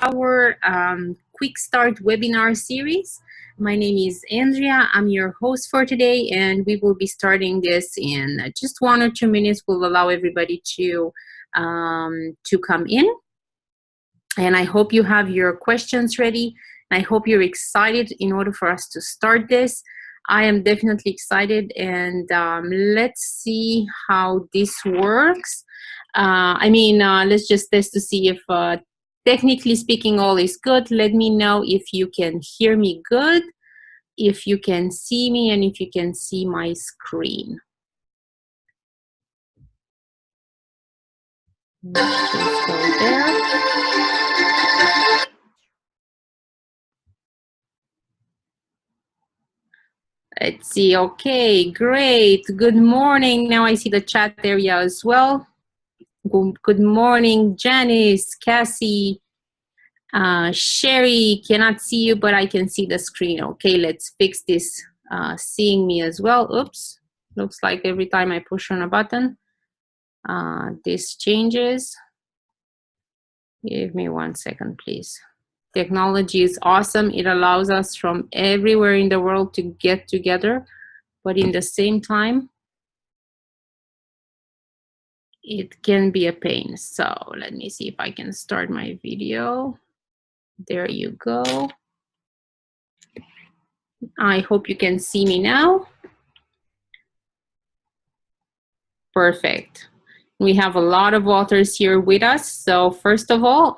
our Quick Start webinar series. My name is Andrea. I'm your host for today, and we will be starting this in just 1 or 2 minutes. We'll allow everybody to come in. And I hope you have your questions ready. I hope you're excited in order for us to start this. I am definitely excited, and let's see how this works. Let's just test to see if technically speaking all is good. Let me know if you can hear me good, if you can see me, and if you can see my screen. Let's just go there. Let's see. Okay, great. Good morning. Now I see the chat area as well. Good morning, Janice, Cassie, Sherry. Cannot see you, but I can see the screen. Okay, let's fix this. Seeing me as well. Oops. Looks like every time I push on a button, this changes. Give me 1 second, please. Technology is awesome. It allows us from everywhere in the world to get together, but in the same time, it can be a pain. So let me see if I can start my video. There you go. I hope you can see me now. Perfect. We have a lot of authors here with us. So first of all,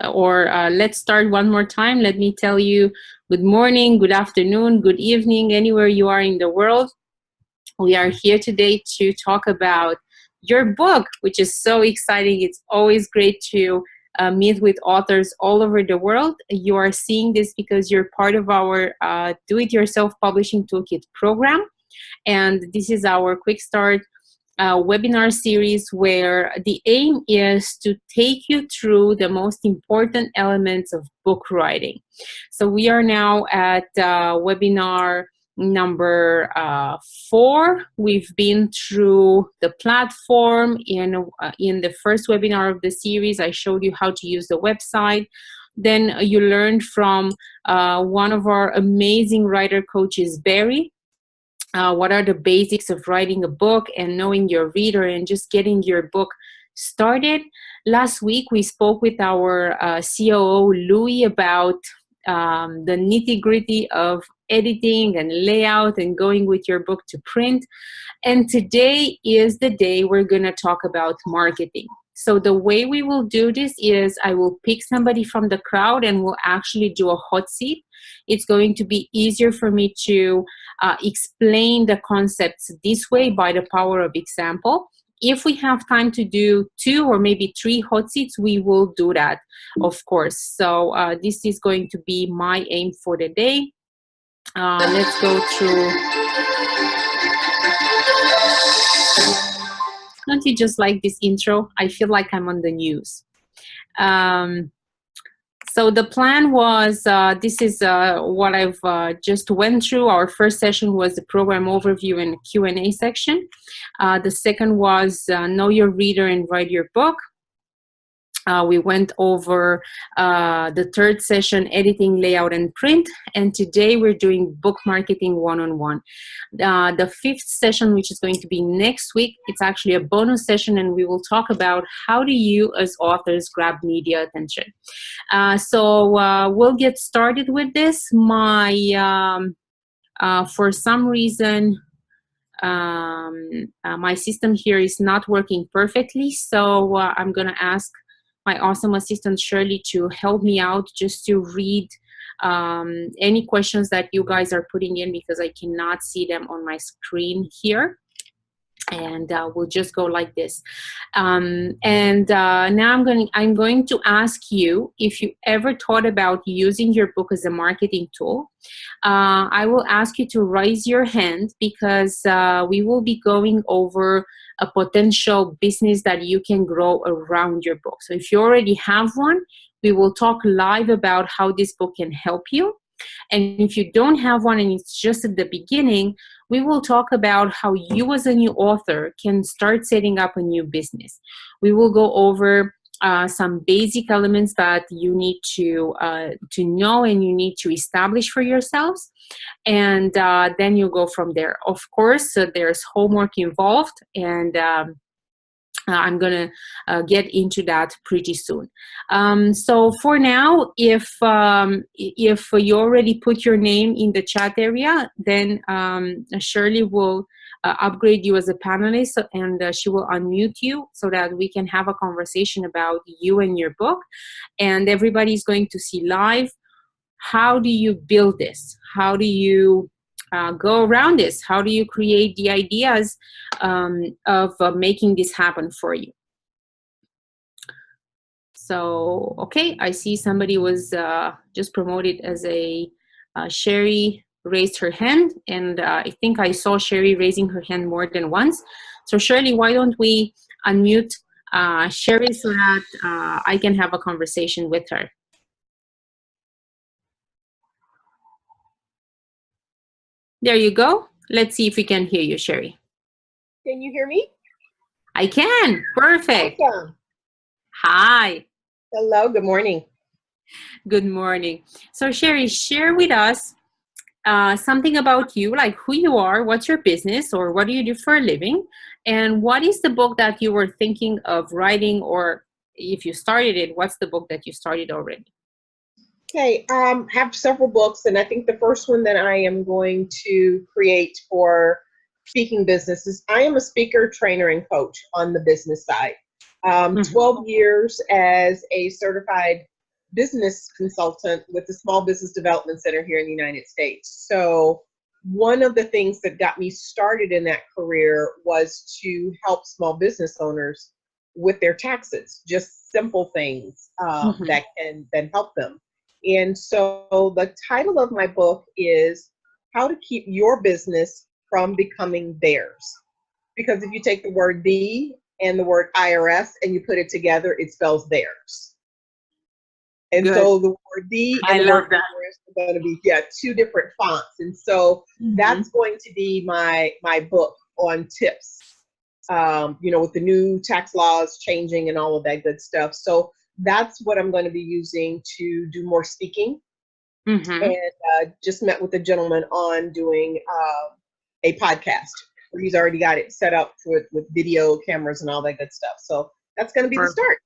let's start one more time. Let me tell you good morning, good afternoon, good evening, anywhere you are in the world. We are here today to talk about your book, which is so exciting. It's always great to meet with authors all over the world. You are seeing this because you're part of our Do-It-Yourself Publishing Toolkit program. And this is our Quick Start webinar series where the aim is to take you through the most important elements of book writing. So we are now at webinar number 4. We've been through the platform. In the first webinar of the series, I showed you how to use the website. Then you learned from one of our amazing writer coaches, Barry, what are the basics of writing a book and knowing your reader and just getting your book started. Last week, we spoke with our COO, Louis, about the nitty-gritty of editing and layout and going with your book to print. And today is the day we're going to talk about marketing. So the way we will do this is I will pick somebody from the crowd and we'll actually do a hot seat. It's going to be easier for me to explain the concepts this way by the power of example. If we have time to do 2 or maybe 3 hot seats, we will do that, of course. So this is going to be my aim for the day. Let's go through. Don't you just like this intro? I feel like I'm on the news. So the plan was, this is what I've just went through. Our first session was the program overview and Q&A section. The second was know your reader and write your book. We went over the third session, editing, layout, and print. And today we're doing book marketing one-on-one. The 5th session, which is going to be next week, it's actually a bonus session, and we will talk about how do you as authors grab media attention. So we'll get started with this. For some reason, my system here is not working perfectly, so I'm going to ask my awesome assistant Shirley to help me out just to read any questions that you guys are putting in because I cannot see them on my screen here. And we'll just go like this. Now I'm going to ask you if you ever thought about using your book as a marketing tool. I will ask you to raise your hand because we will be going over a potential business that you can grow around your book. So if you already have one, we will talk live about how this book can help you. And if you don't have one and it's just at the beginning, we will talk about how you as a new author can start setting up a new business. We will go over some basic elements that you need to know and you need to establish for yourselves, and then you go from there. Of course, there's homework involved, and I'm gonna get into that pretty soon. So for now, if you already put your name in the chat area, then Shirley will upgrade you as a panelist, and she will unmute you so that we can have a conversation about you and your book. And everybody's going to see live. How do you build this? How do you go around this? How do you create the ideas of making this happen for you? So, okay, I see somebody was just promoted as a Sherry raised her hand, and I think I saw Sherry raising her hand more than once. So Shirley, why don't we unmute Sherry so that I can have a conversation with her. There you go. Let's see if we can hear you, Sherry. Can you hear me? I can. Perfect. Awesome. Hi. Hello. Good morning. Good morning. So Sherry, share with us something about you, like who you are, what's your business, or what do you do for a living, and what is the book that you were thinking of writing, or if you started it, what's the book that you started already? Okay, have several books, and I think the first one that I am going to create for speaking businesses, I am a speaker, trainer, and coach on the business side. 12 years as a certified business consultant with the Small Business Development Center here in the United States. So one of the things that got me started in that career was to help small business owners with their taxes, just simple things that can help them. And so the title of my book is How to Keep Your Business from Becoming Theirs. Because if you take the word "the" and the word IRS and you put it together, it spells theirs. And Good. so the word "the" and the word "theirs" are going to be two different fonts. And so that's going to be my book on tips, with the new tax laws changing and all of that good stuff. So that's what I'm going to be using to do more speaking. And just met with a gentleman on doing a podcast. He's already got it set up with video cameras and all that good stuff. So that's going to be the start.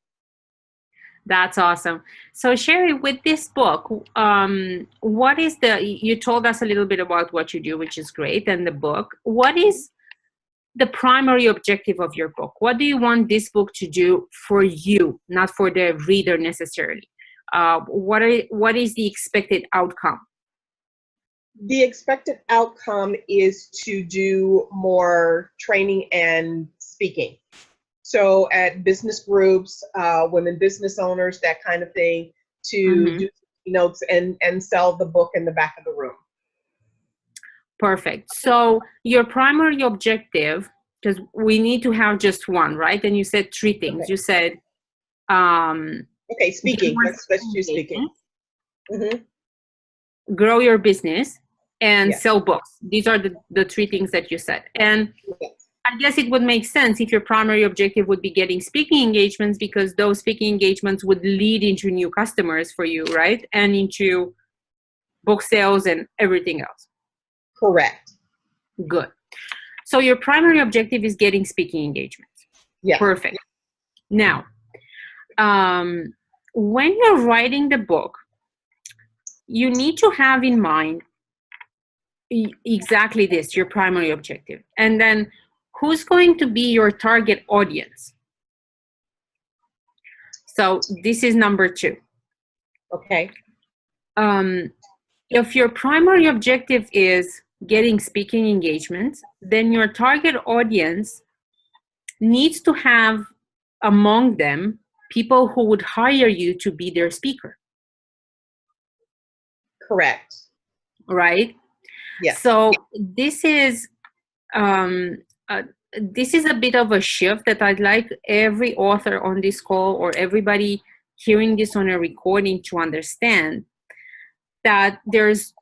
That's awesome. So Sherry, with this book, what is you told us a little bit about what you do, which is great, and the book. What is the primary objective of your book? What do you want this book to do for you, not for the reader necessarily? What is the expected outcome? The expected outcome is to do more training and speaking. So at business groups, women business owners, that kind of thing, to do notes and sell the book in the back of the room. Perfect. So your primary objective, because we need to have just one, right? And you said three things. Okay. You said speaking. Let's do speaking. Grow your business and sell books. These are the three things that you said. And I guess it would make sense if your primary objective would be getting speaking engagements, because those speaking engagements would lead into new customers for you, right? And into book sales and everything else. Correct. Good. So your primary objective is getting speaking engagements. Yeah. Perfect. Now, when you're writing the book, you need to have in mind exactly this, your primary objective. And then who's going to be your target audience? So this is number 2. Okay. If your primary objective is getting speaking engagements, then your target audience needs to have among them people who would hire you to be their speaker. Correct. Right? Yes. So this is a bit of a shift that I'd like every author on this call or everybody hearing this on a recording to understand, that there's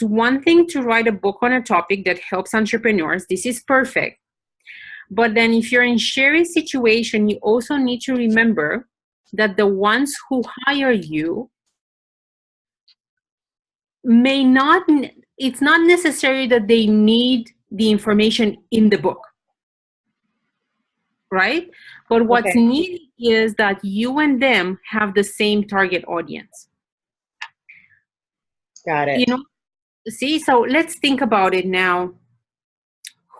one thing to write a book on a topic that helps entrepreneurs. This is perfect. But then if you're in Sherry's situation, you also need to remember that the ones who hire you may not, it's not necessary that they need the information in the book, right? But what's Okay. needed is that you and them have the same target audience. Got You it. know, see, so let's think about it now.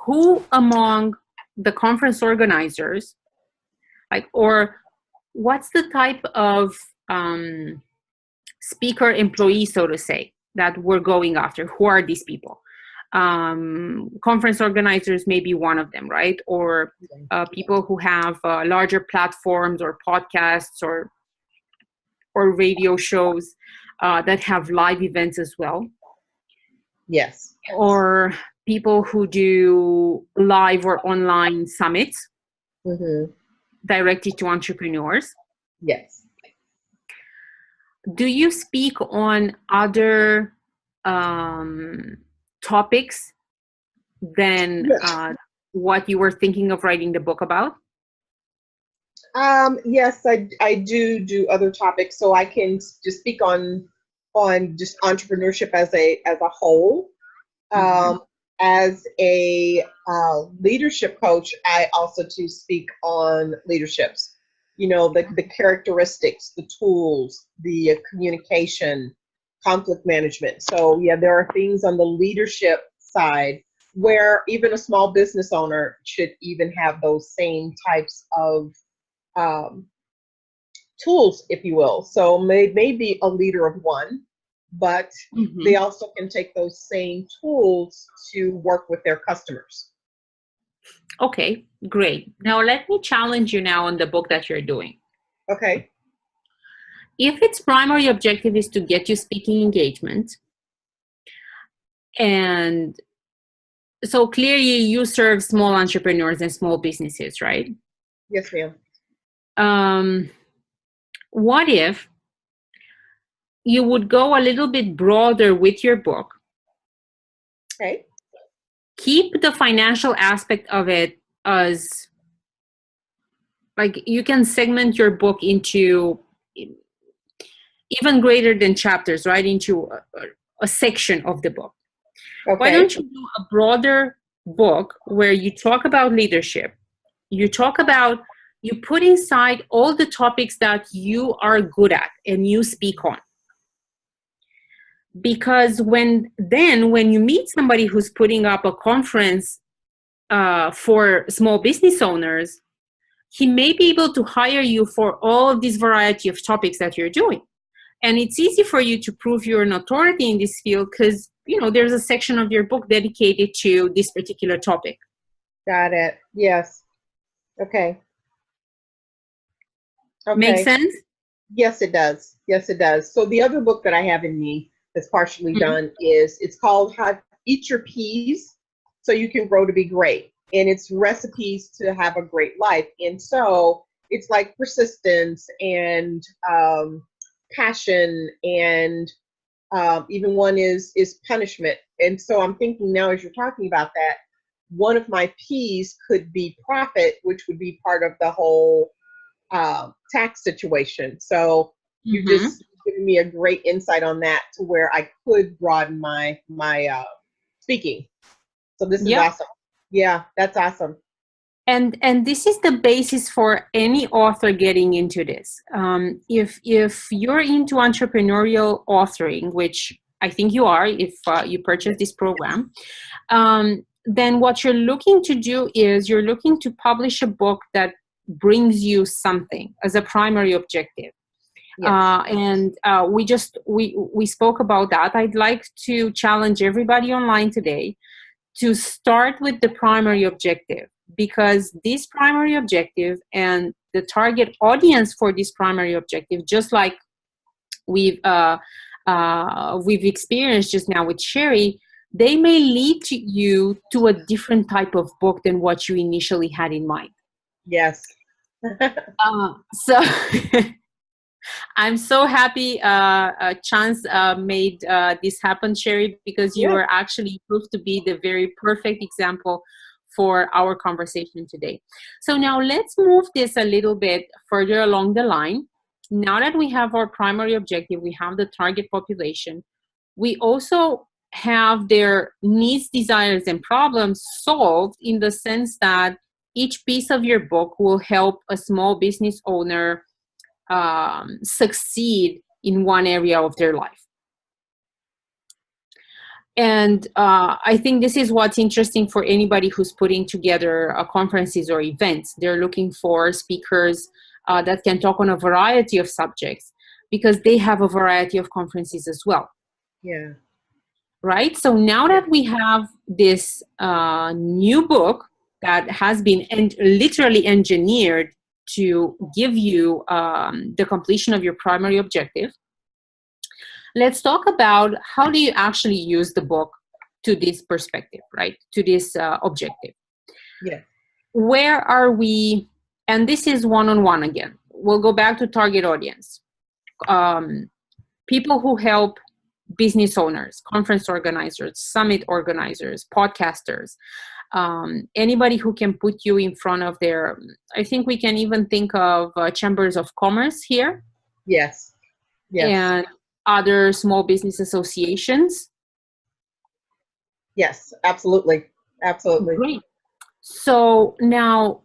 Who among the conference organizers, like, or what's the type of speaker employee, so to say, that we're going after? Who are these people? Conference organizers may be one of them, right? Or people who have larger platforms or podcasts or radio shows that have live events as well. Yes. Or people who do live or online summits Mm-hmm. directed to entrepreneurs. Yes. Do you speak on other topics than what you were thinking of writing the book about? Yes, I do other topics, so I can just speak on just entrepreneurship as a whole. Mm-hmm. As a leadership coach, I also to speak on leaderships. You know, the characteristics, the tools, the communication, conflict management. So yeah, there are things on the leadership side where even a small business owner should even have those same types of um, tools, if you will. So maybe a leader of one, but they Mm-hmm. also can take those same tools to work with their customers. Okay, great. Now let me challenge you now on the book that you're doing. Okay. If its primary objective is to get you speaking engagement, and so clearly you serve small entrepreneurs and small businesses, right? Yes, ma'am. Um, what if you would go a little bit broader with your book, Okay. keep the financial aspect of it as, like, you can segment your book into even greater than chapters, right? Into a section of the book. Why Okay. don't you do a broader book where you talk about leadership? You talk about, you put inside all the topics that you are good at and you speak on. Because when you meet somebody who's putting up a conference for small business owners, he may be able to hire you for all of this variety of topics that you're doing. And it's easy for you to prove your authority in this field because, you know, there's a section of your book dedicated to this particular topic. Got it. Yes. Okay. Make Okay. sense? Yes, it does. Yes, it does. So the other book that I have in me that's partially Mhm. done is it's called How Eat Your Peas So You Can Grow to Be Great. And it's recipes to have a great life. And so it's like persistence and passion and even one is punishment. And so I'm thinking now as you're talking about that, one of my P's could be profit, which would be part of the whole tax situation. So you Mm-hmm. just given me a great insight on that to where I could broaden my speaking. So this is Yep. awesome. Yeah, that's awesome. And this is the basis for any author getting into this. If you're into entrepreneurial authoring, which I think you are, if you purchase this program, then what you're looking to do is you're looking to publish a book that brings you something as a primary objective. Yes. And we spoke about that. I'd like to challenge everybody online today to start with the primary objective, because this primary objective and the target audience for this primary objective, just like we've experienced just now with Sherry, they may lead to you to a different type of book than what you initially had in mind. Yes. So I'm so happy Chance made this happen, Sherry, because you Yeah. are actually proved to be the very perfect example for our conversation today. So now let's move this a little bit further along the line. now that we have our primary objective, we have the target population, we also have their needs, desires, and problems solved in the sense that each piece of your book will help a small business owner succeed in one area of their life. And I think this is what's interesting for anybody who's putting together conferences or events. They're looking for speakers that can talk on a variety of subjects because they have a variety of conferences as well. Yeah. Right? So now that we have this new book that has been literally engineered to give you the completion of your primary objective, let's talk about how do you actually use the book to this perspective, right? To this objective. Yeah. Where are we? And this is one-on-one again. We'll go back to target audience. People who help business owners, conference organizers, summit organizers, podcasters, anybody who can put you in front of their, I think we can even think of chambers of commerce here. Yes. Yes. And other small business associations. Yes, absolutely. Absolutely. Great. So now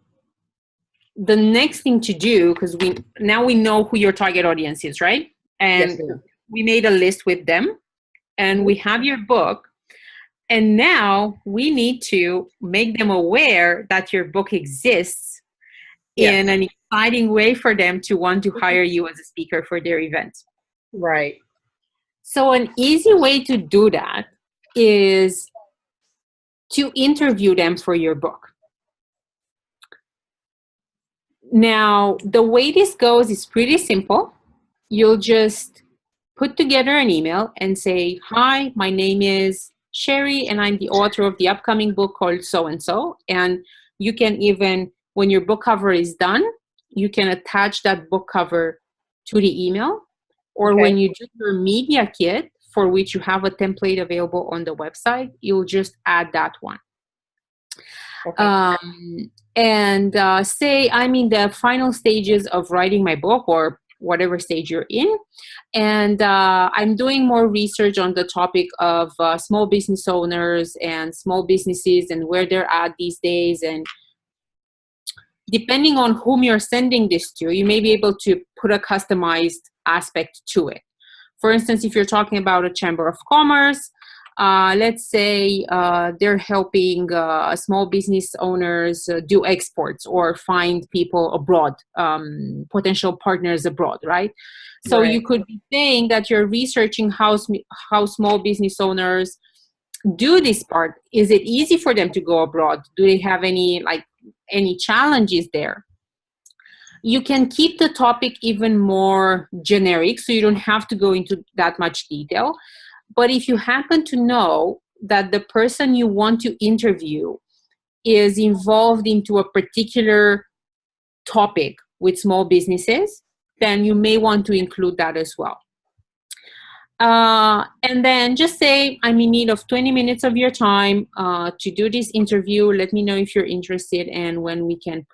the next thing to do, because we know who your target audience is, right? And Yes, we made a list with them, and we have your book, and now we need to make them aware that your book exists in an exciting way for them to want to hire you as a speaker for their event. Right. So an easy way to do that is to interview them for your book. Now, the way this goes is pretty simple. You'll just put together an email and say, hi, my name is Sherry, and I'm the author of the upcoming book called so-and-so. And you can even, when your book cover is done, you can attach that book cover to the email. Or when you do your media kit, for which you have a template available on the website, you'll just add that one. And say I'm in the final stages of writing my book, or whatever stage you're in, and I'm doing more research on the topic of small business owners and small businesses and where they're at these days. And depending on whom you're sending this to, you may be able to put a customized aspect to it. For instance, if you're talking about a chamber of commerce, let's say they're helping small business owners do exports or find people abroad, potential partners abroad, right? So you could be saying that you're researching how small business owners do this part. Is it easy for them to go abroad? Do they have any challenges there? You can keep the topic even more generic, so you don't have to go into that much detail. But if you happen to know that the person you want to interview is involved into a particular topic with small businesses, then you may want to include that as well. And then just say, I'm in need of 20 minutes of your time to do this interview. Let me know if you're interested and when we can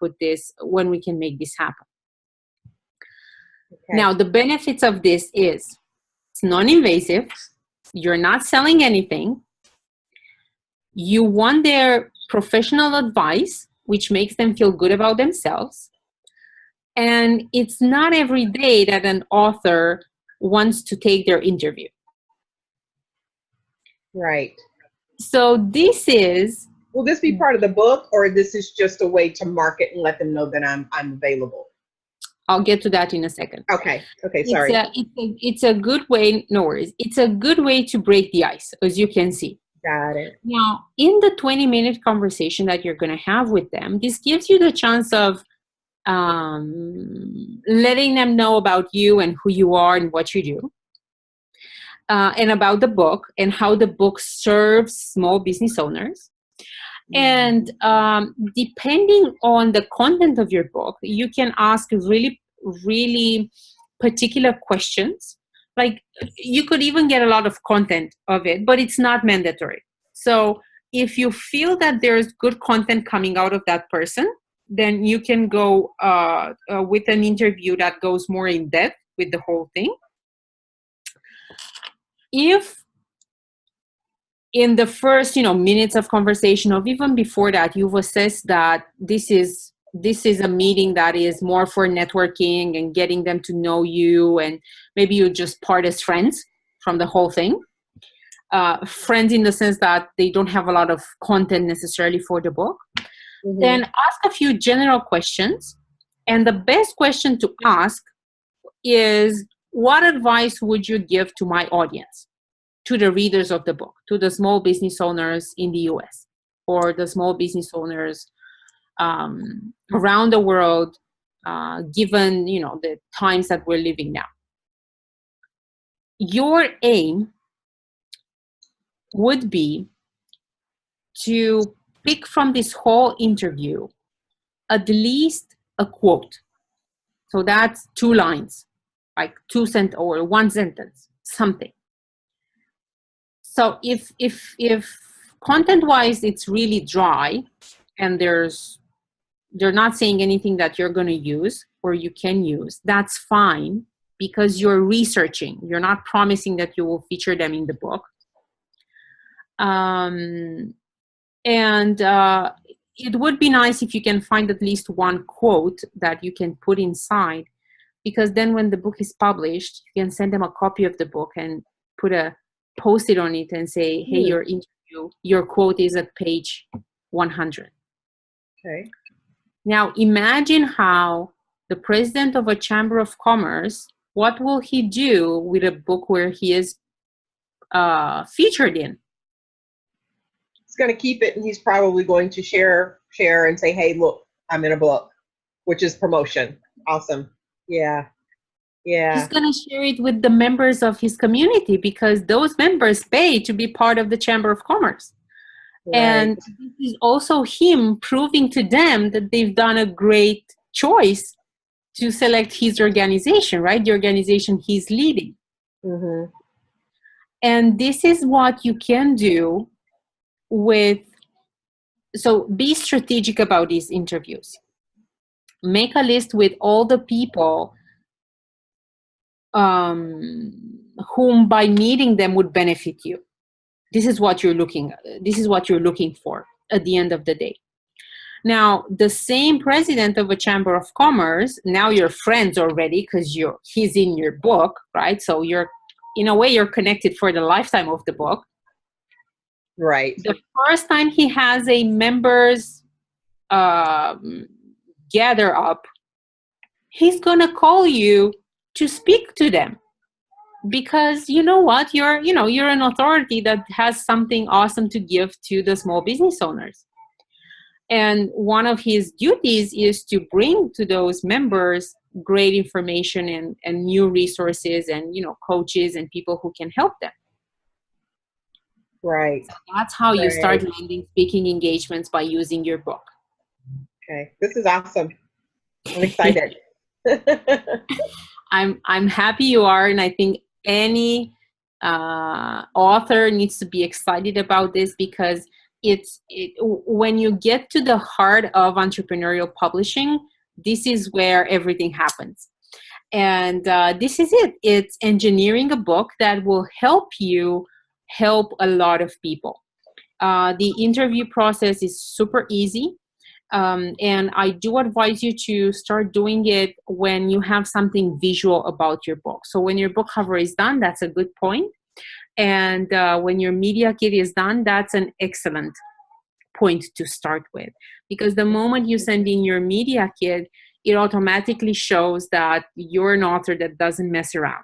make this happen. Now, the benefits of this is it's non-invasive. You're not selling anything. You want their professional advice, which makes them feel good about themselves. And it's not every day that an author wants to take their interview. Right. So this is... Will this be part of the book, or this is just a way to market and let them know that I'm available? I'll get to that in a second. Okay. Sorry. It's a good way, no worries. It's a good way to break the ice, as you can see. Got it. Now, in the 20-minute conversation that you're going to have with them, this gives you the chance of letting them know about you and who you are and what you do, and about the book and how the book serves small business owners. And depending on the content of your book, you can ask really, really particular questions. Like, you could even get a lot of content of it, but it's not mandatory. So if you feel that there's good content coming out of that person, then you can go with an interview that goes more in depth with the whole thing. If in the first, minutes of conversation, or even before that, you've assessed that this is a meeting that is more for networking and getting them to know you, and maybe you just part as friends from the whole thing. Friends in the sense that they don't have a lot of content necessarily for the book. Mm-hmm. Then ask a few general questions. And the best question to ask is, what advice would you give to my audience, to the readers of the book, to the small business owners in the US, or the small business owners around the world, given the times that we're living now? Your aim would be to pick from this whole interview at least a quote. So that's 2 lines, like 2 or 1 sentence, something. So if content-wise it's really dry, and they're not saying anything that you're going to use or you can use, that's fine, because you're researching. You're not promising that you will feature them in the book. And it would be nice if you can find at least 1 quote that you can put inside, because then when the book is published, you can send them a copy of the book and put a post-it on it and say, hey, your interview, your quote is at page 100. Okay. Now imagine how the president of a chamber of commerce, what will he do with a book where he is featured in? He's going to keep it, and he's probably going to share and say, hey, look, I'm in a book, which is promotion. Awesome. Yeah. He's going to share it with the members of his community, because those members pay to be part of the Chamber of Commerce. Right. And this is also him proving to them that they've done a great choice to select his organization, right? The organization he's leading. Mm-hmm. And this is what you can do so be strategic about these interviews. Make a list with all the people whom by meeting them would benefit you. This is what you're looking for at the end of the day. Now, the same president of a chamber of commerce, now you're friends already because he's in your book, right? So in a way, you're connected for the lifetime of the book. Right. The first time he has a members gather up, he's going to call you to speak to them, because you know what, you're an authority that has something awesome to give to the small business owners. And one of his duties is to bring to those members great information and new resources and coaches and people who can help them. Right. So that's how you start landing speaking engagements, by using your book. Okay, this is awesome. I'm excited. I'm happy you are, and I think any author needs to be excited about this, because when you get to the heart of entrepreneurial publishing, this is where everything happens. And this is it. It's engineering a book that will help you help a lot of people. The interview process is super easy. And I do advise you to start doing it when you have something visual about your book. So when your book cover is done, that's a good point. And when your media kit is done, that's an excellent point to start with. Because the moment you send in your media kit, it automatically shows that you're an author that doesn't mess around.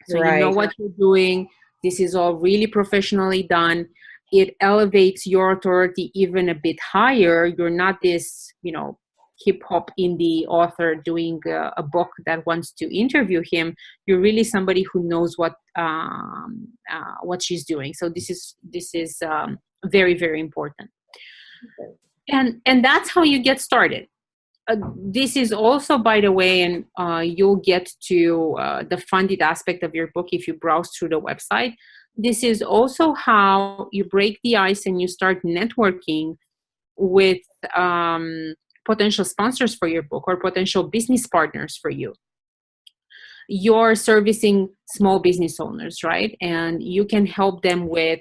So you know what you're doing. This is all really professionally done. It elevates your authority even a bit higher. You're not this, hip hop indie author doing a book that wants to interview him. You're really somebody who knows what she's doing. So this is very, very important. Okay. And that's how you get started. This is also, by the way, and you'll get to the funded aspect of your book if you browse through the website. This is also how you break the ice and you start networking with potential sponsors for your book or potential business partners for you. you're servicing small business owners, right? And you can help them with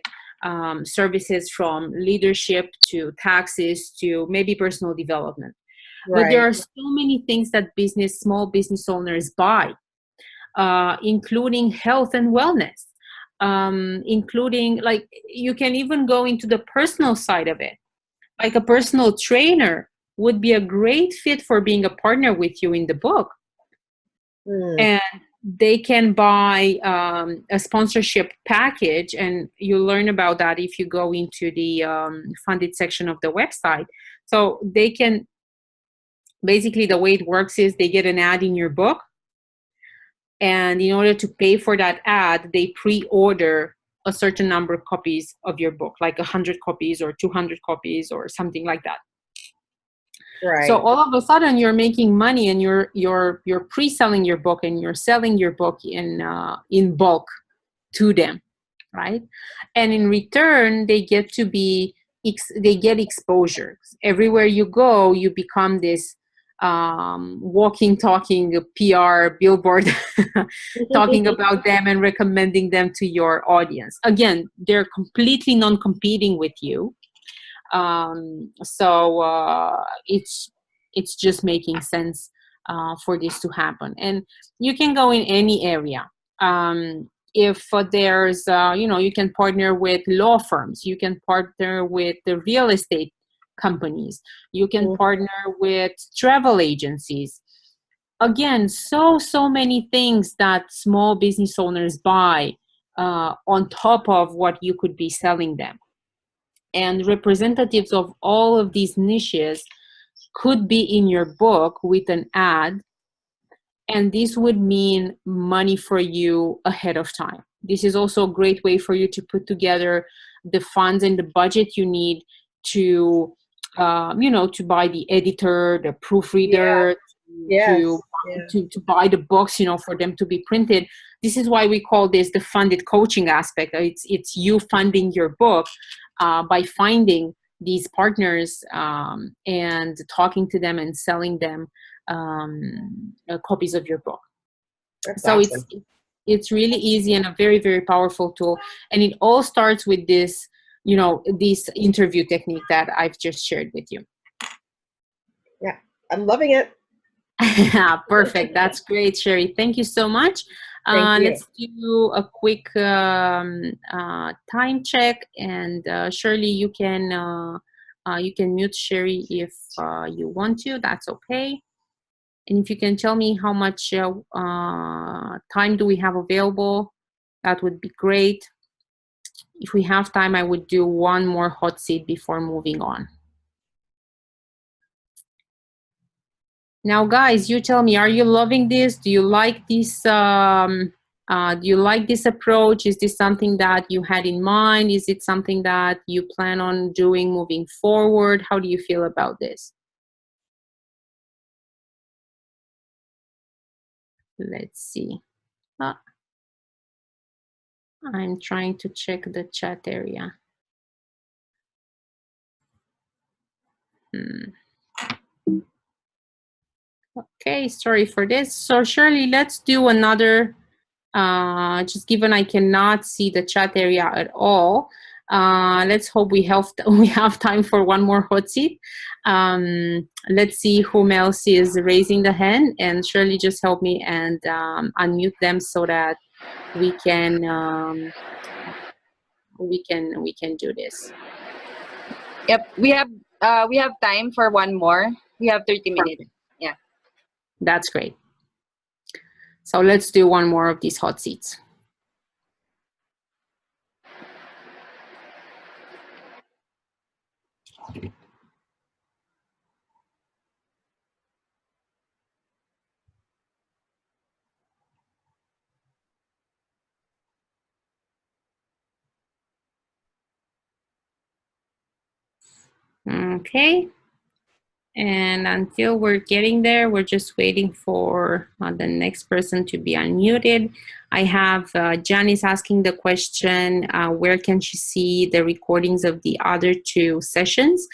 services from leadership to taxes to maybe personal development. But there Right. are so many things that small business owners buy, including health and wellness, including, like, you can even go into the personal side of it. Like a personal trainer would be a great fit for being a partner with you in the book. Mm. And they can buy a sponsorship package, and you learn about that if you go into the funded section of the website. So they can, basically the way it works is they get an ad in your book, and in order to pay for that ad, they pre-order a certain number of copies of your book, like 100 copies or 200 copies or something like that. So Right. all of a sudden you're making money, and you're pre-selling your book, and you're selling your book in bulk to them, right? And in return, they get to be they get exposure. Everywhere you go, you become this walking, talking PR billboard, talking about them and recommending them to your audience. Again, they're completely non-competing with you. So it's just making sense for this to happen. And you can go in any area. If there's you can partner with law firms, you can partner with the real estate companies, you can Mm. partner with travel agencies. Again, so many things that small business owners buy on top of what you could be selling them. And representatives of all of these niches could be in your book with an ad, and this would mean money for you ahead of time. This is also a great way for you to put together the funds and the budget you need to to buy the editor, the Yeah. proofreader, to Yes. Yeah. to buy the books, for them to be printed. This is why we call this the funded coaching aspect. It's you funding your book by finding these partners and talking to them and selling them copies of your book. That's So awesome. it's really easy and a very, very powerful tool. And it all starts with this interview technique that I've just shared with you. Yeah. I'm loving it. Perfect. That's great, Sherry. Thank you so much. Thank you. Let's do a quick time check, and Shirley, you can mute Sherry if you want to. That's okay. And if you can tell me how much time do we have available, that would be great. If we have time, I would do one more hot seat before moving on. Now, guys, you tell me, are you loving this? Do you like this? Do you like this approach? Is this something that you had in mind? Is it something that you plan on doing moving forward? How do you feel about this? Let's see. I'm trying to check the chat area. Okay, sorry for this. So Shirley, let's do another, just given I cannot see the chat area at all. Let's hope we have time for one more hot seat. Let's see whom else is raising the hand, and Shirley, just help me and unmute them so that we can do this. Yep, we have time for one more. We have 30 minutes. Yeah. That's great. So let's do one more of these hot seats. Okay. And until we're getting there, we're just waiting for the next person to be unmuted. I have Janice asking the question, where can she see the recordings of the other two sessions?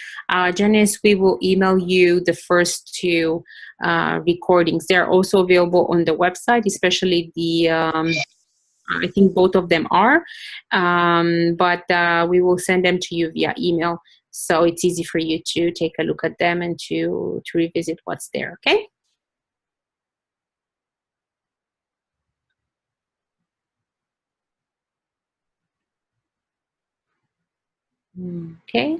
Janice, we will email you the first two recordings. They're also available on the website, especially the, I think both of them are, but we will send them to you via email. So it's easy for you to take a look at them and to revisit what's there, okay? Okay.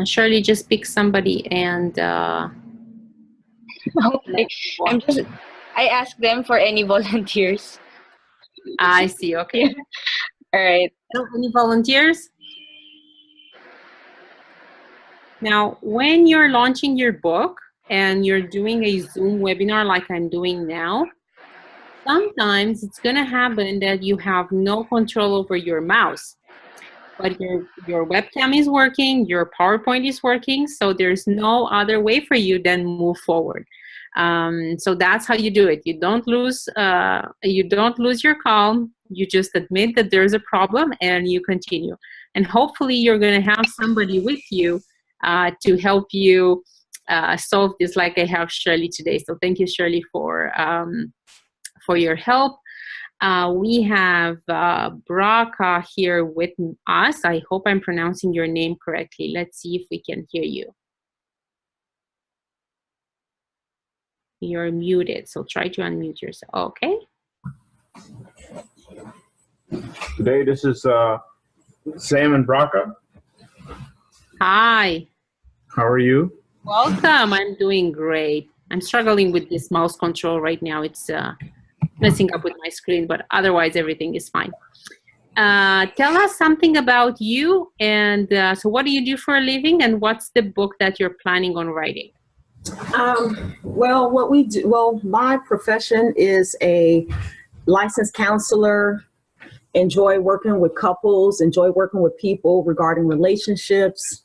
Shirley, just pick somebody and Okay. I asked them for any volunteers. I see, okay. All right. Any volunteers? Now, when you're launching your book and you're doing a Zoom webinar like I'm doing now, sometimes it's going to happen that you have no control over your mouse, but your webcam is working, your PowerPoint is working, so there's no other way for you than move forward. So that's how you do it. You don't lose your calm. You just admit that there's a problem and you continue. And hopefully you're going to have somebody with you to help you solve this, like I have Shirley today. So thank you, Shirley, for your help. We have Braca here with us. I hope I'm pronouncing your name correctly. Let's see if we can hear you. You're muted, so try to unmute yourself. Okay. Today, this is Sam and Braca. Hi. How are you? Welcome. I'm doing great. I'm struggling with this mouse control right now. It's messing up with my screen, but otherwise everything is fine. Tell us something about you, and so what do you do for a living, and what's the book that you're planning on writing? Well, what we do, my profession is a licensed counselor. Enjoy working with couples, enjoy working with people regarding relationships.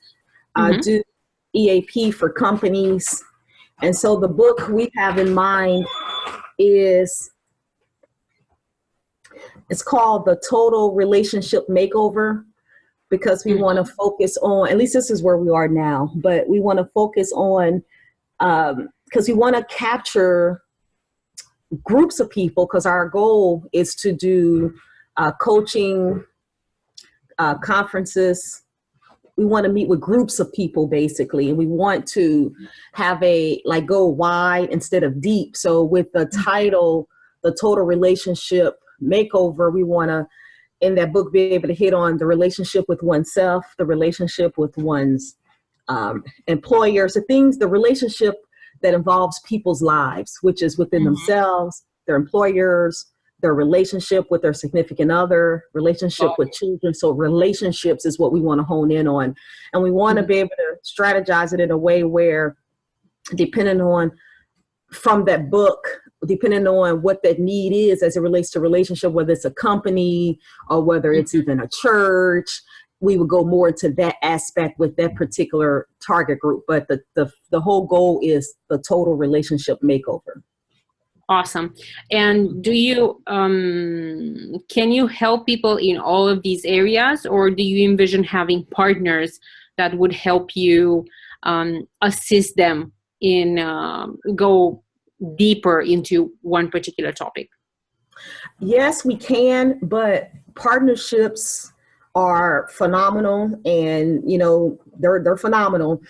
I do EAP for companies. And so the book we have in mind is, it's called The Total Relationship Makeover, because we want to focus on, at least this is where we are now, but we want to focus on, because we want to capture groups of people, because our goal is to do coaching, conferences. We want to meet with groups of people basically, and we want to have go wide instead of deep. So with the title, The Total Relationship Makeover, we want to, in that book, be able to hit on the relationship with oneself, the relationship with one's employers, the relationship that involves people's lives, which is within themselves, their employers, their relationship with their significant other, relationship with children. So relationships is what we want to hone in on. And we want to be able to strategize it in a way where, depending on, from that book, depending on what that need is as it relates to relationship, whether it's a company or whether it's even a church, we would go more into that aspect with that particular target group. But the whole goal is the total relationship makeover. Awesome. And do you, can you help people in all of these areas, or do you envision having partners that would help you assist them in go deeper into one particular topic? Yes, we can, but partnerships are phenomenal, and they're phenomenal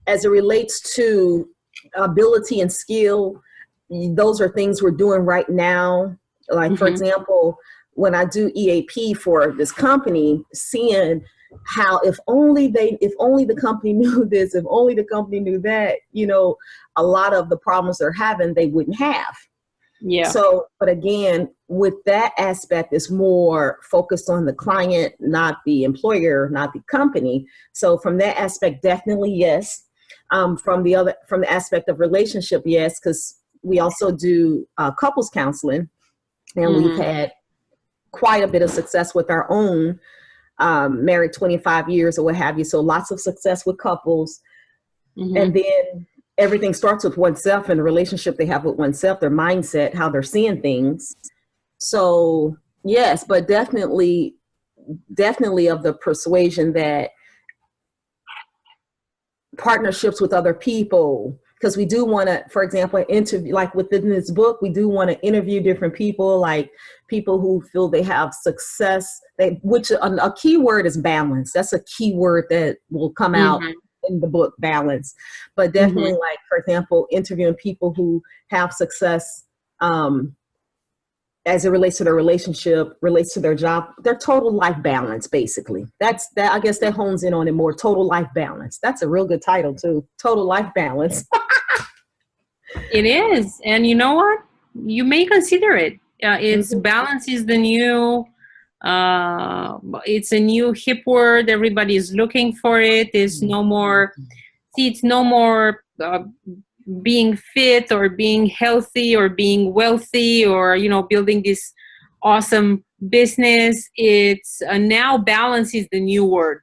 as it relates to ability and skill. Those are things we're doing right now. Like, for example, when I do EAP for this company, seeing how if only the company knew this, if only the company knew that, a lot of the problems they're having, they wouldn't have. Yeah. So, but again, with that aspect, it's more focused on the client, not the employer, not the company. So from that aspect, definitely yes. From the aspect of relationship, yes, because we also do couples counseling, and we've had quite a bit of success with our own, married 25 years or what have you. So lots of success with couples. And then everything starts with oneself and the relationship they have with oneself, their mindset, how they're seeing things. So yes, but definitely of the persuasion that partnerships with other people, because we do want to, for example, interview, like within this book, we do want to interview different people, like people who feel they have success, which a key word is balance. That's a key word that will come out in the book, balance. But definitely, like, for example, interviewing people who have success as it relates to their relationship, relates to their job, their total life balance, basically. That's that. I guess that hones in on it more. Total life balance. That's a real good title too. Total life balance. It is, and you know what? You may consider it. It's balance is the new. It's a new hip word. Everybody is looking for it. There's no more. See, it's no more. Being fit or being healthy or being wealthy or, you know, building this awesome business. It's now balance is the new word.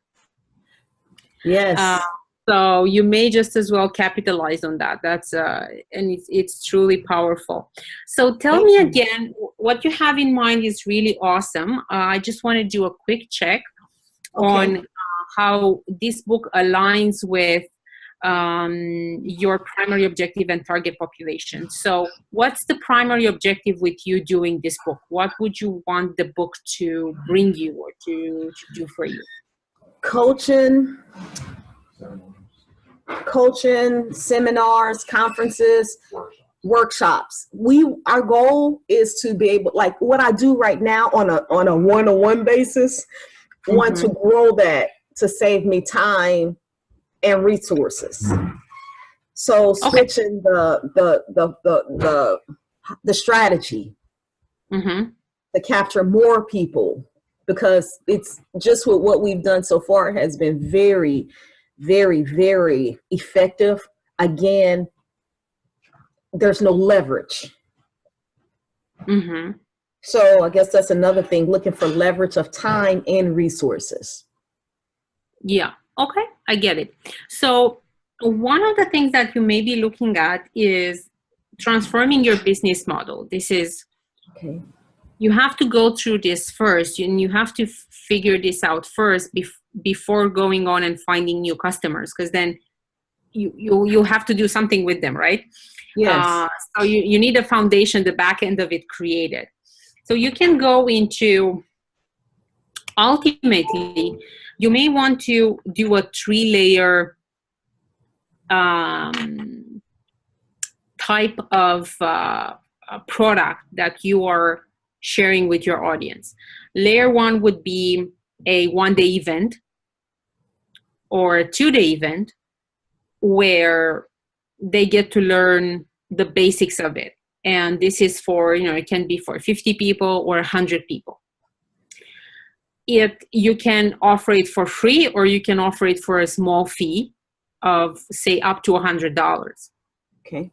Yes. So you may just as well capitalize on that. That's and it's truly powerful. So tell me again, what you have in mind is really awesome. I just want to do a quick check on how this book aligns with your primary objective and target population. So what's the primary objective with you doing this book? What would you want the book to bring you or to do for you? Coaching, seminars, conferences, workshops. Our goal is to be able, like what I do right now on a one-on-one basis, want to grow that to save me time and resources. So switching the strategy to capture more people, because it's just what we've done so far has been very, very, very effective. Again, there's no leverage. So I guess that's another thing, looking for leverage of time and resources. Yeah. Okay, I get it. So one of the things that you may be looking at is transforming your business model. This is, you have to go through this first, and you have to figure this out first before going on and finding new customers, because then you have to do something with them, right? Yes. So you need a foundation, the back end of it created. So you can go into, ultimately, you may want to do a 3-layer type of product that you are sharing with your audience. Layer 1 would be a 1-day event or a 2-day event where they get to learn the basics of it. And this is for, it can be for 50 people or 100 people. You can offer it for free, or you can offer it for a small fee of, say, up to $100. Okay.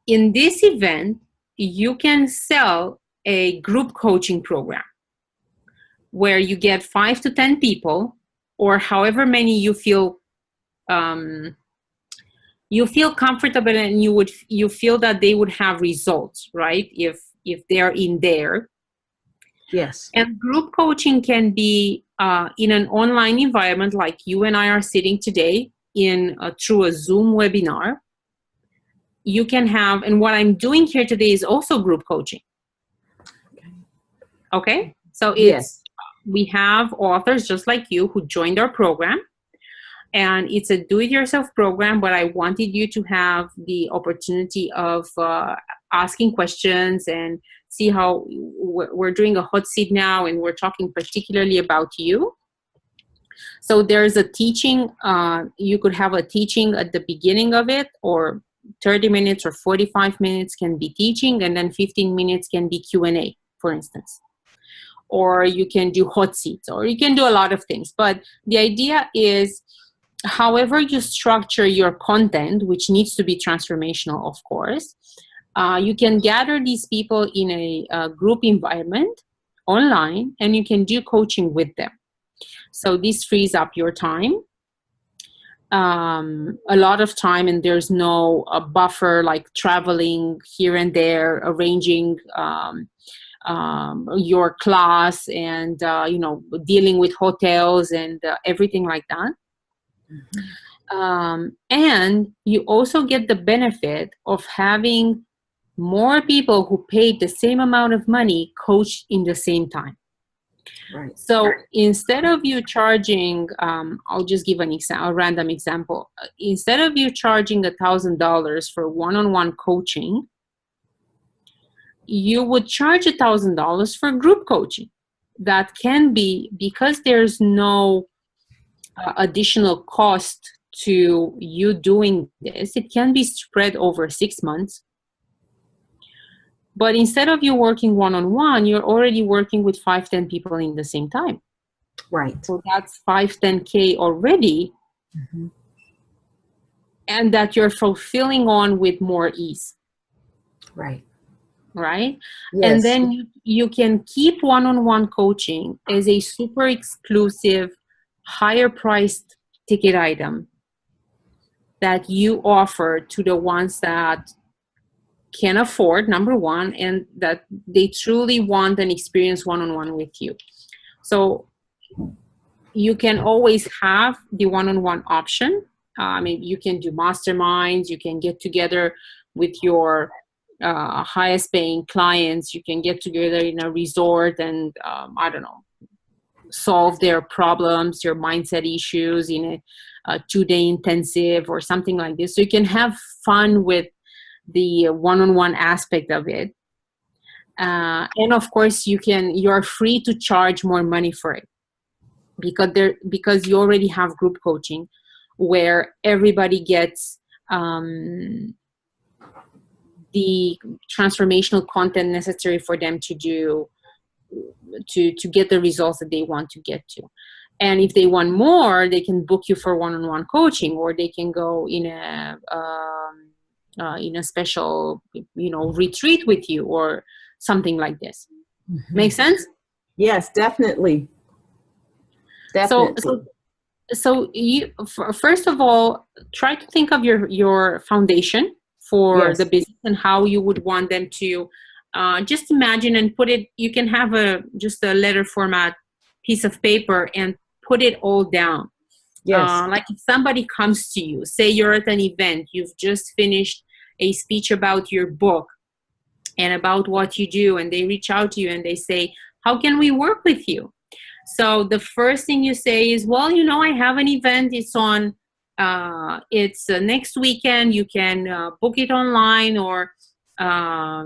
In this event, you can sell a group coaching program where you get 5 to 10 people, or however many you feel comfortable, and you feel that they would have results, right? If they're in there. Yes. And group coaching can be in an online environment like you and I are sitting today through a Zoom webinar. You can have, and what I'm doing here today is also group coaching. Okay? So we have authors just like you who joined our program, and it's a do-it-yourself program, but I wanted you to have the opportunity of asking questions and see how we're doing a hot seat now, and we're talking particularly about you. So there's a teaching, you could have a teaching at the beginning of it, or 30 minutes or 45 minutes can be teaching, and then 15 minutes can be Q&A, for instance. Or you can do hot seats, or you can do a lot of things. But the idea is, however you structure your content, which needs to be transformational, of course, you can gather these people in a group environment online, and you can do coaching with them. So this frees up your time. a lot of time, and there's no buffer like traveling here and there, arranging your class, and dealing with hotels and everything like that. And you also get the benefit of having more people who paid the same amount of money coach in the same time. Right. So instead of you charging, I'll just give a random example. Instead of you charging $1,000 for one-on-one coaching, you would charge $1,000 for group coaching. That can be, because there's no additional cost to you doing this, it can be spread over 6 months. But instead of you working one-on-one, you're already working with 5-10 people in the same time. Right. So that's 5-10K already, and that you're fulfilling on with more ease. Right. Right? Yes. And then you can keep one-on-one coaching as a super exclusive, higher priced ticket item that you offer to the ones that can afford, number one, and that they truly want an experience one-on-one with you. So you can always have the one-on-one option. I mean, you can do masterminds, you can get together with your highest paying clients, you can get together in a resort and, I don't know, solve their problems, your mindset issues in a 2-day intensive or something like this. So you can have fun with the one-on-one aspect of it. And of course, you're free to charge more money for it because you already have group coaching where everybody gets the transformational content necessary for them to do to get the results that they want to get to. And if they want more, they can book you for one-on-one coaching, or they can go in a special retreat with you or something like this. Make sense? Yes, definitely. Definitely. So you first of all, try to think of your foundation for Yes. the business and how you would want them to just imagine and put it. You can have just a letter format piece of paper and put it all down. Yes. Like if somebody comes to you, say you're at an event, you've just finished a speech about your book and about what you do, and they reach out to you and they say, how can we work with you? So the first thing you say is, well, I have an event. It's on, it's next weekend. You can book it online, or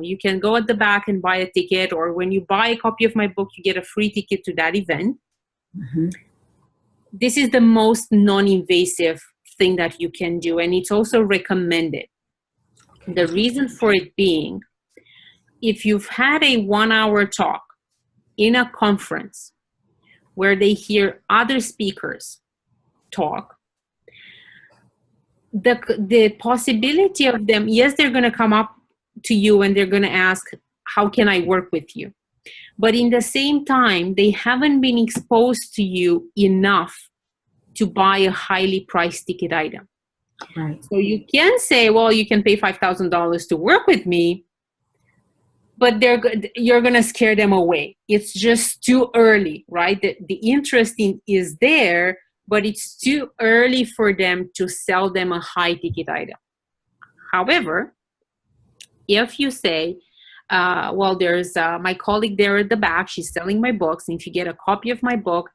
you can go at the back and buy a ticket. Or when you buy a copy of my book, you get a free ticket to that event. This is the most non-invasive thing that you can do. And it's also recommended. The reason for it being, if you've had a 1-hour talk in a conference where they hear other speakers talk, the possibility of them, yes, they're going to come up to you and they're going to ask, how can I work with you? But in the same time, they haven't been exposed to you enough to buy a highly priced ticket item. Right. So you can say, well, you can pay $5,000 to work with me, but you're going to scare them away. It's just too early, right? The interest is there, but it's too early for them to sell them a high ticket item. However, if you say, well, there's my colleague there at the back, she's selling my books, and if you get a copy of my book,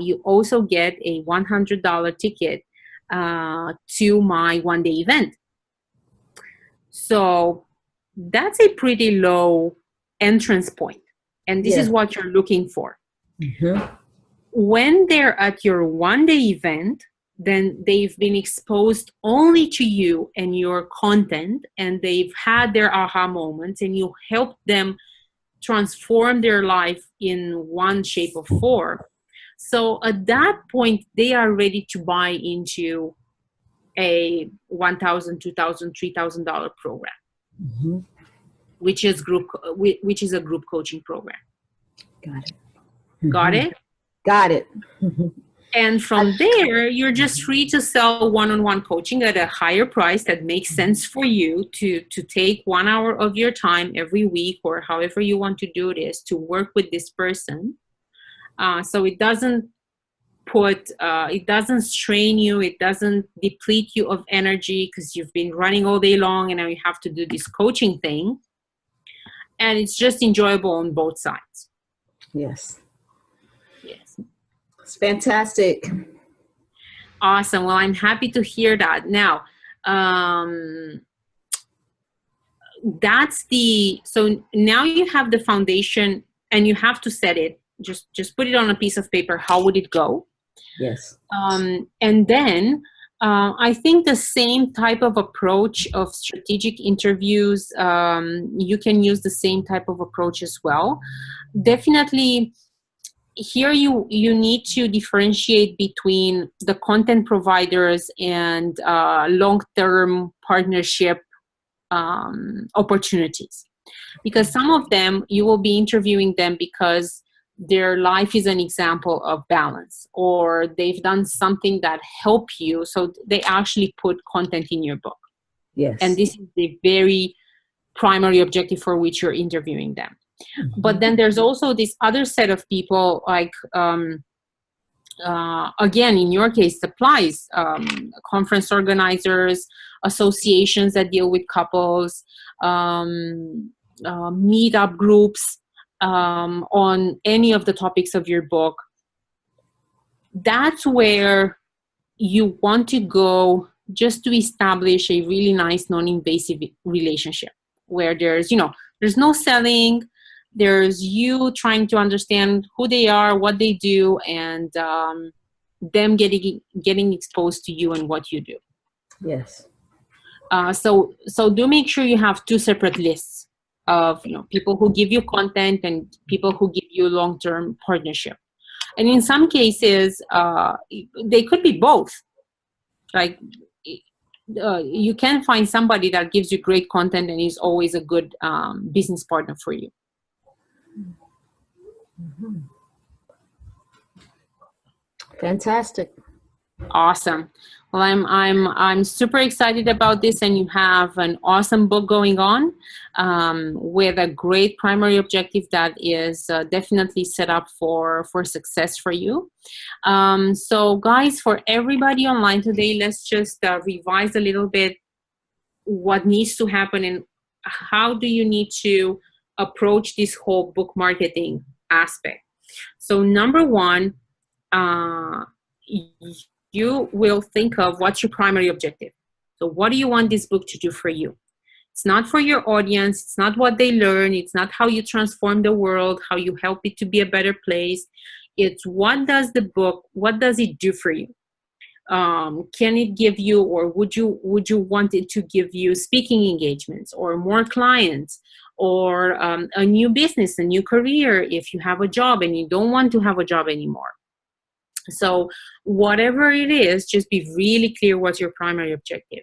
you also get a $100 ticket to my one-day event. So that's a pretty low entrance point. And this is what you're looking for. When they're at your one-day event, then they've been exposed only to you and your content, and they've had their aha moments, and you help them transform their life in one shape or form. So at that point, they are ready to buy into a $1,000, $2,000, $3,000 program, which is a group coaching program. Got it. Got it? Got it. And from there, you're just free to sell one-on-one coaching at a higher price that makes sense for you to take 1 hour of your time every week or however you want to do this to work with this person. So it doesn't it doesn't strain you, it doesn't deplete you of energy because you've been running all day long and now you have to do this coaching thing. And it's just enjoyable on both sides. Yes. Yes. It's fantastic. Awesome. Well, I'm happy to hear that. Now, so now you have the foundation and you have to set it. Just put it on a piece of paper. How would it go? Yes. And then I think the same type of approach of strategic interviews, you can use the same type of approach as well. Definitely, here you need to differentiate between the content providers and long-term partnership opportunities. Because some of them, you will be interviewing them because their life is an example of balance, or they've done something that help you, so they actually put content in your book. Yes. And this is the very primary objective for which you're interviewing them. Mm-hmm. But then there's also this other set of people, like again, in your case, applies conference organizers, associations that deal with couples, meetup groups, on any of the topics of your book. That's where you want to go, just to establish a really nice non-invasive relationship where there's no selling, there's you trying to understand who they are, what they do, and them getting exposed to you and what you do. Yes. So do make sure you have two separate lists of people who give you content and people who give you long-term partnership. And in some cases, they could be both. Like you can find somebody that gives you great content and is always a good business partner for you. Mm-hmm. Fantastic. Awesome. Well, I'm super excited about this, and you have an awesome book going on with a great primary objective that is definitely set up for success for you. So guys, for everybody online today, let's just revise a little bit what needs to happen and how do you need to approach this whole book marketing aspect. So number one, you will think of what's your primary objective. So what do you want this book to do for you? It's not for your audience. It's not what they learn. It's not how you transform the world, how you help it to be a better place. It's what does it do for you? Can it give you, or would you want it to give you speaking engagements or more clients, or a new business, a new career if you have a job and you don't want to have a job anymore? So whatever it is, just be really clear what's your primary objective.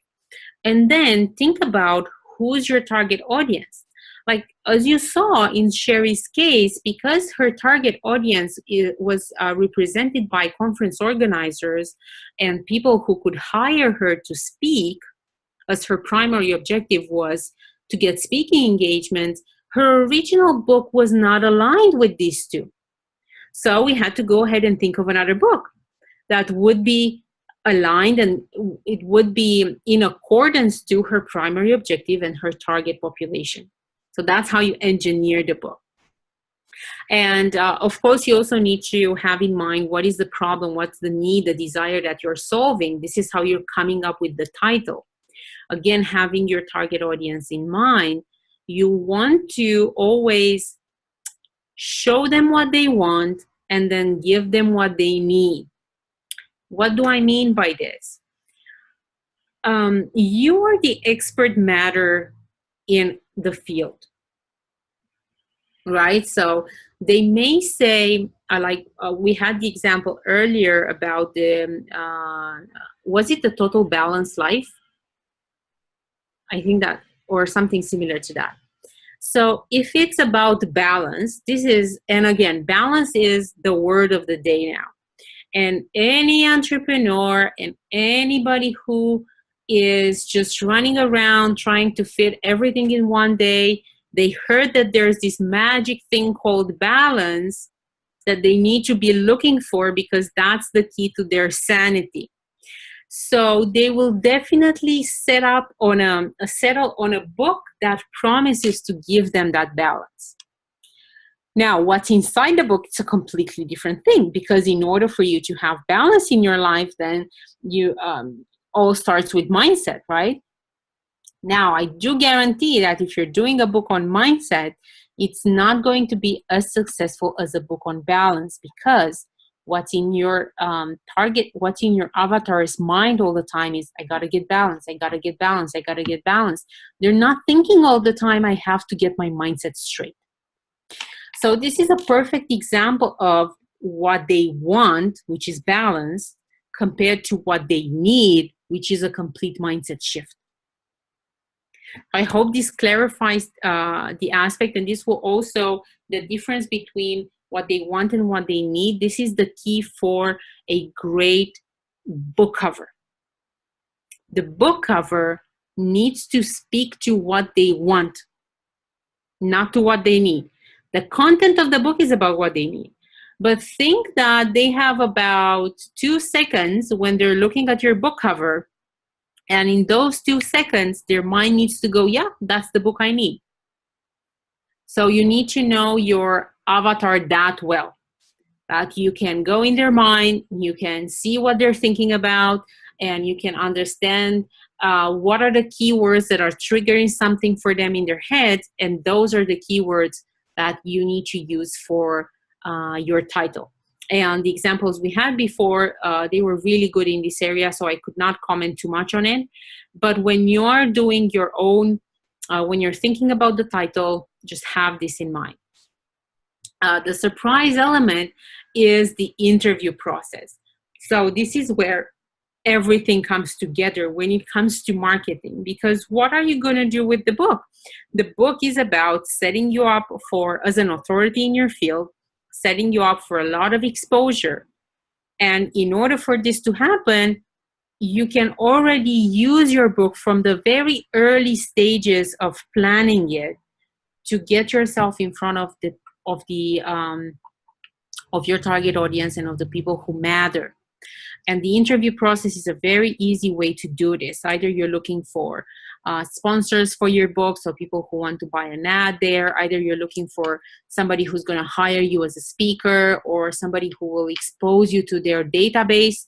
And then think about who's your target audience. Like, as you saw in Sherry's case, because her target audience was represented by conference organizers and people who could hire her to speak, as her primary objective was to get speaking engagements, her original book was not aligned with these two. So we had to go ahead and think of another book that would be aligned and it would be in accordance to her primary objective and her target population. So that's how you engineer the book. And of course, you also need to have in mind what is the problem, what's the need, the desire that you're solving. This is how you're coming up with the title. Again, having your target audience in mind, you want to always show them what they want and then give them what they need. What do I mean by this? You are the expert matter in the field, right? So they may say, we had the example earlier about was it the Total Balanced Life? I think that, or something similar to that. So if it's about balance, and again, balance is the word of the day now. And any entrepreneur and anybody who is just running around trying to fit everything in one day, they heard that there's this magic thing called balance that they need to be looking for, because that's the key to their sanity. So they will definitely settle on a book that promises to give them that balance. Now, what's inside the book is a completely different thing, because in order for you to have balance in your life, then you all starts with mindset, right? Now, I do guarantee that if you're doing a book on mindset, it's not going to be as successful as a book on balance, because what's in your what's in your avatar's mind all the time is, I gotta get balance, I gotta get balance, I gotta get balance. They're not thinking all the time, I have to get my mindset straight. So this is a perfect example of what they want, which is balance, compared to what they need, which is a complete mindset shift. I hope this clarifies the aspect, and this will also, the difference between what they want and what they need. This is the key for a great book cover. The book cover needs to speak to what they want, not to what they need. The content of the book is about what they need. But think that they have about 2 seconds when they're looking at your book cover, and in those 2 seconds, their mind needs to go, yeah, that's the book I need. So you need to know your avatar that well, that you can go in their mind, you can see what they're thinking about, and you can understand what are the keywords that are triggering something for them in their head, and those are the keywords that you need to use for your title. And the examples we had before, they were really good in this area, so I could not comment too much on it. But when you are doing your own, when you're thinking about the title, just have this in mind. The surprise element is the interview process. So this is where everything comes together when it comes to marketing, because what are you going to do with the book? The book is about setting you up as an authority in your field, setting you up for a lot of exposure. And in order for this to happen, you can already use your book from the very early stages of planning it to get yourself in front of your target audience and of the people who matter. And the interview process is a very easy way to do this. Either you're looking for sponsors for your book, so people who want to buy an ad there. Either you're looking for somebody who's going to hire you as a speaker, or somebody who will expose you to their database,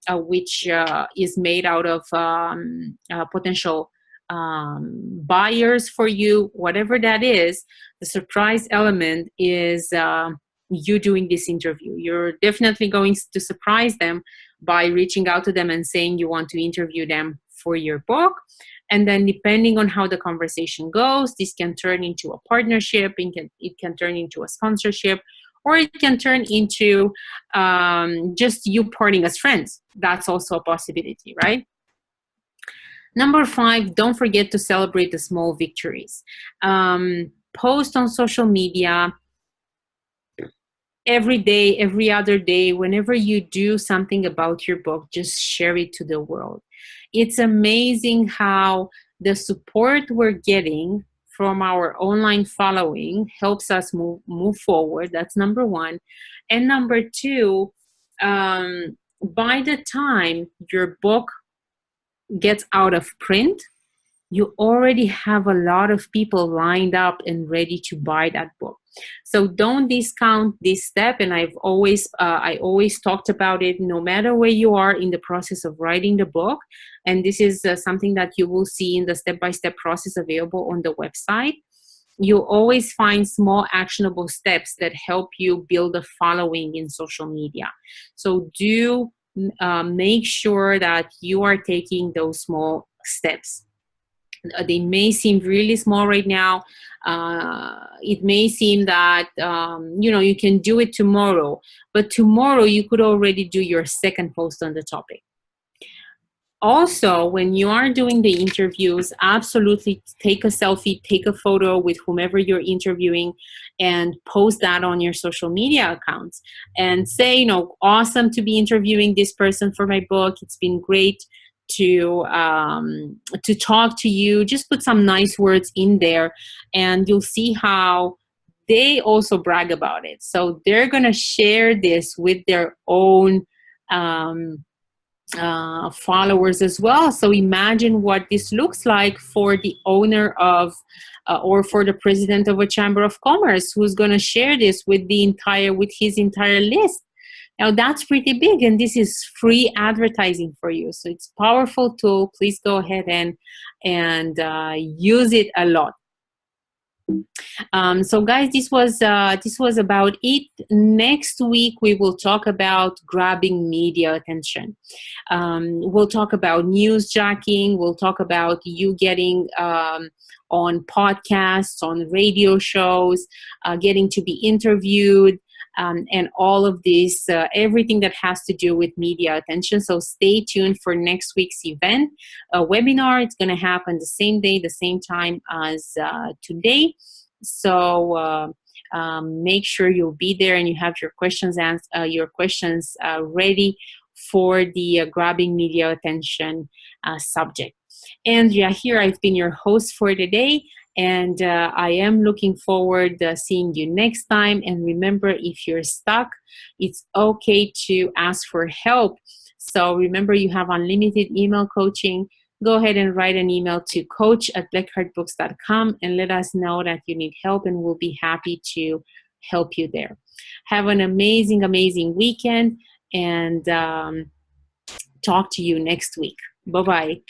which is made out of potential buyers for you. Whatever that is, the surprise element is you doing this interview. You're definitely going to surprise them by reaching out to them and saying you want to interview them for your book. And then depending on how the conversation goes, this can turn into a partnership, it can turn into a sponsorship, or it can turn into just you parting as friends. That's also a possibility, right? Number 5, don't forget to celebrate the small victories. Post on social media every day, every other day. Whenever you do something about your book, just share it to the world. It's amazing how the support we're getting from our online following helps us move forward. That's number 1. And number 2, by the time your book gets out of print, you already have a lot of people lined up and ready to buy that book. So don't discount this step. And I always talked about it, no matter where you are in the process of writing the book. And this is something that you will see in the step-by-step process available on the website. You'll always find small actionable steps that help you build a following in social media. So do make sure that you are taking those small steps. They may seem really small right now. It may seem that you can do it tomorrow, but tomorrow you could already do your second post on the topic. Also, when you are doing the interviews, absolutely take a selfie, take a photo with whomever you're interviewing, and post that on your social media accounts and say, awesome to be interviewing this person for my book. It's been great to talk to you. Just put some nice words in there, and you'll see how they also brag about it. So they're gonna share this with their own followers as well. So imagine what this looks like for the owner of or for the president of a chamber of commerce, who's going to share this with his entire list. Now that's pretty big, and this is free advertising for you. So it's a powerful tool. Please go ahead and use it a lot. So guys, this was about it. Next week we will talk about grabbing media attention. We'll talk about newsjacking. We'll talk about you getting on podcasts, on radio shows, getting to be interviewed, and all of this, everything that has to do with media attention. So stay tuned for next week's event, webinar. It's going to happen the same day, the same time as today. So make sure you'll be there and you have your questions ready for the grabbing media attention subject. Andrea here. I've been your host for today, and I am looking forward to seeing you next time. And remember, if you're stuck, it's okay to ask for help. So remember, you have unlimited email coaching. Go ahead and write an email to coach@blackheartbooks.com and let us know that you need help, and we'll be happy to help you there. Have an amazing, amazing weekend, and talk to you next week. Bye-bye.